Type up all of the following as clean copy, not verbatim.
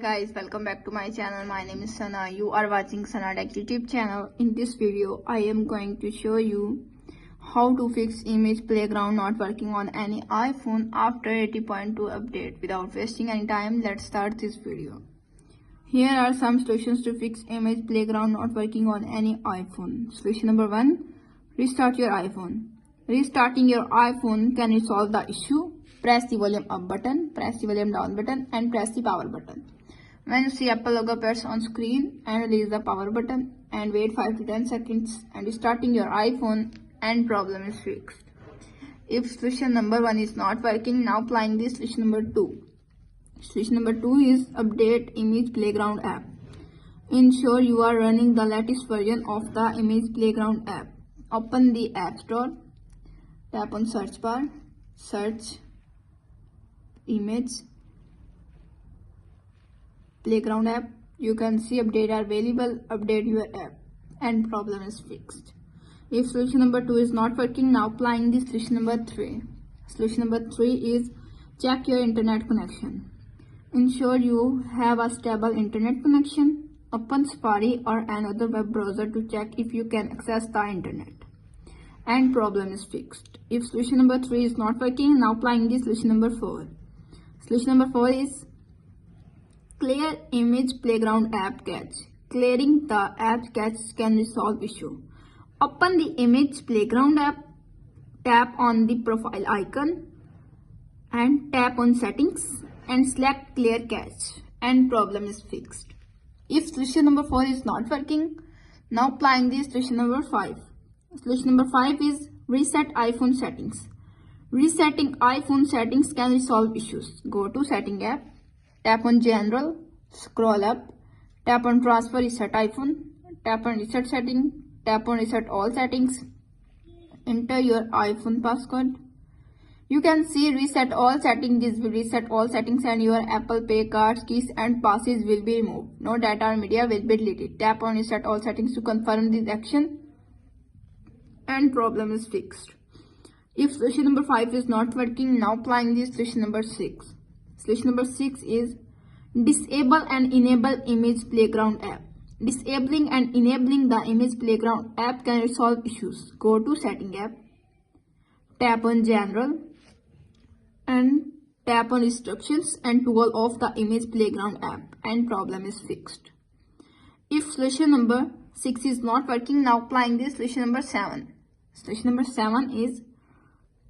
Guys, welcome back to my channel. My name is Sana. You are watching Sana Tech YouTube channel. In this video, I am going to show you how to fix image playground not working on any iPhone after 80.2 update. Without wasting any time, let's start this video. Here are some solutions to fix image playground not working on any iPhone. Solution number 1. Restart your iPhone. Restarting your iPhone can resolve the issue. Press the volume up button, press the volume down button and press the power button. When you see Apple logo appears on screen, and release the power button and wait 5 to 10 seconds and restarting your iPhone and problem is fixed. If solution number 1 is not working, now applying this solution number 2. Solution number 2 is update image playground app. Ensure you are running the latest version of the image playground app. Open the App Store, tap on search bar, search image playground app. You can see update are available. Update your app and problem is fixed. If solution number 2 is not working, now applying this solution number 3. Solution number 3 is check your internet connection. Ensure you have a stable internet connection. Open Safari or another web browser to check if you can access the internet and problem is fixed. If solution number 3 is not working, now applying this solution number 4. Solution number 4 is clear image playground app cache. Clearing the app cache can resolve issue. Open the image playground app, tap on the profile icon and tap on settings and select clear cache and problem is fixed. If solution number 4 is not working, now applying this solution number 5. Solution number 5 is reset iPhone settings. Resetting iPhone settings can resolve issues. Go to Setting app, tap on General, scroll up, tap on Transfer Reset iPhone, tap on Reset Setting, tap on Reset All Settings, enter your iPhone passcode. You can see Reset All Settings. This will reset all settings and your Apple Pay cards, keys and passes will be removed. No data or media will be deleted. Tap on Reset All Settings to confirm this action and problem is fixed. If solution number 5 is not working, now applying this solution number 6. Solution number 6 is disable and enable image playground app. Disabling and enabling the image playground app can resolve issues. Go to Setting app, tap on General and tap on Restrictions and toggle off the image playground app and problem is fixed. If solution number 6 is not working, now applying this solution number 7. Solution number 7 is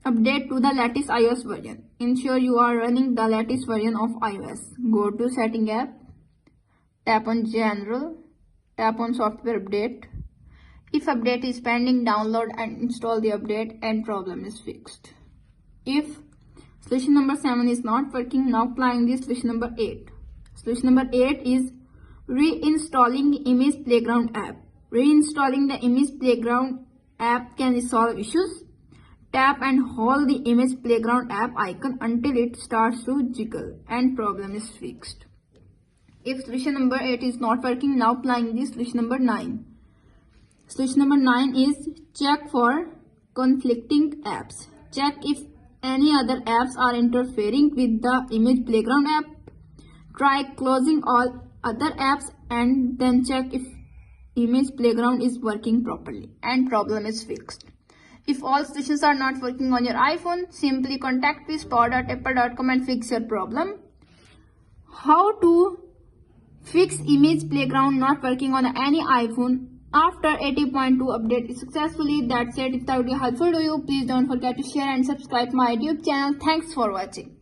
update to the latest iOS version. Ensure you are running the latest version of iOS. Go to Setting app, tap on General, tap on Software Update. If update is pending, download and install the update and problem is fixed. If solution number 7 is not working, now applying this solution number 8. Solution number 8 is reinstalling image playground app. Reinstalling the image playground app can resolve issues. Tap and hold the image playground app icon until it starts to jiggle and problem is fixed. If solution number 8 is not working, now applying this solution number 9. Solution number 9 is check for conflicting apps. Check if any other apps are interfering with the image playground app. Try closing all other apps and then check if image playground is working properly and problem is fixed. If all solutions are not working on your iPhone, simply contact support@apple.com and fix your problem. How to fix image playground not working on any iPhone after 80.2 update successfully. That's it. If that video helpful to you, please don't forget to share and subscribe my YouTube channel. Thanks for watching.